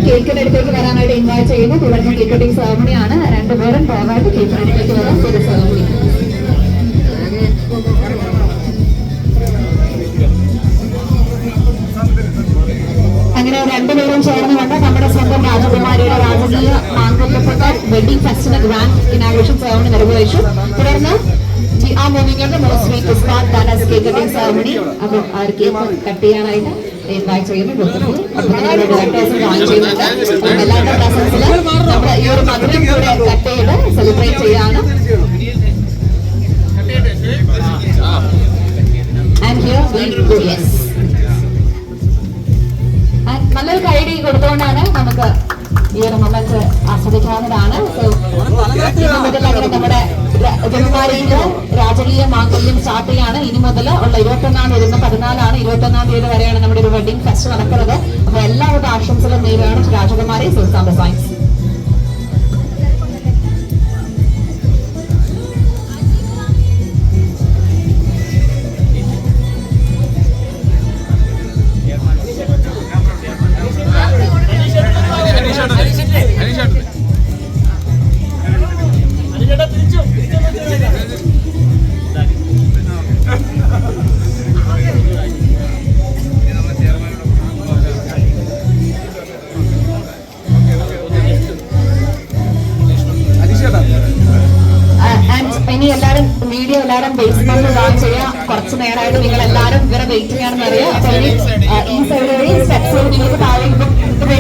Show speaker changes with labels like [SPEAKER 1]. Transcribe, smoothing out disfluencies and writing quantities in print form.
[SPEAKER 1] കേക്കിന്റെ അടുത്തേക്ക് വരാനായിട്ട് ഇൻവൈറ്റ് ചെയ്യുന്നു. തുടർന്ന് കേക്ക് കട്ടിംഗ് സെറമണിയാണ്. രണ്ടുപേരും ദയവായിട്ട് കേക്കിന്റെ അടുത്തേക്ക് വരാൻ ഒരു സെറമണി. അങ്ങനെ രണ്ടുപേരും ചേർന്നുകൊണ്ട് നമ്മുടെ സ്വന്തം രാജകുമാരിയുടെ രാജകീയ മാംഗല്യപ്പെട്ട വെഡിംഗ് ഫെസ്റ്റിന് ഗ്രാൻഡ് ഇനാഗുറേഷൻ സെറമണി നിർവഹിച്ചു. തുടർന്ന് moving most sweetest part that is cake cutting ceremony. അപ്പോൾ ആ ഒരു കേക്ക് കട്ട് ചെയ്യാനായിട്ട് ഇൻവൈറ്റ് ചെയ്യുന്നു. ഡയറക്ടേഴ്സും ജോയിൻ ചെയ്യുന്നുണ്ട്. എല്ലാവരുടെ പ്രസൻസിൽ നമ്മൾ ഈ ഒരു മധുരം കൂടെ കട്ട് ചെയ്ത് സെലിബ്രേറ്റ് ചെയ്യാണ്. And here we go, yes. നല്ലൊരു കൈഡി കൊടുത്തുകൊണ്ടാണ് നമുക്ക് ഈ ഒരു മൊമെന്റ് ആസ്വദിക്കാവുന്നതാണ്. അങ്ങനെ നമ്മുടെ ജന്മമാരിയിലെ രാജകീയ മാംഗല്യം സ്റ്റാർട്ട് ചെയ്യാണ്. ഇനി മുതൽ ഉള്ള 21-ാം തീയതി 14 21-ാം തീയതി വരെയാണ് നമ്മുടെ ഒരു വെഡിങ് ഫെസ്റ്റ് നടക്കുന്നത്. അപ്പൊ എല്ലാവരുടെ ആശംസകളും നേരുകയാണ് രാജകുമാരി സുൽത്താൻ സയൻസ്. ഇനി എല്ലാരും മീഡിയ എല്ലാരും ബേസ്മെന്റിൽ ജോയിൻ ചെയ്യാം. കുറച്ചു നേരമായിട്ട് നിങ്ങൾ എല്ലാരും ഇവരെ വെയിറ്റ് ചെയ്യാണെന്ന് അറിയാം. അപ്പൊ ഇനി ഈ സൈഡ് വഴി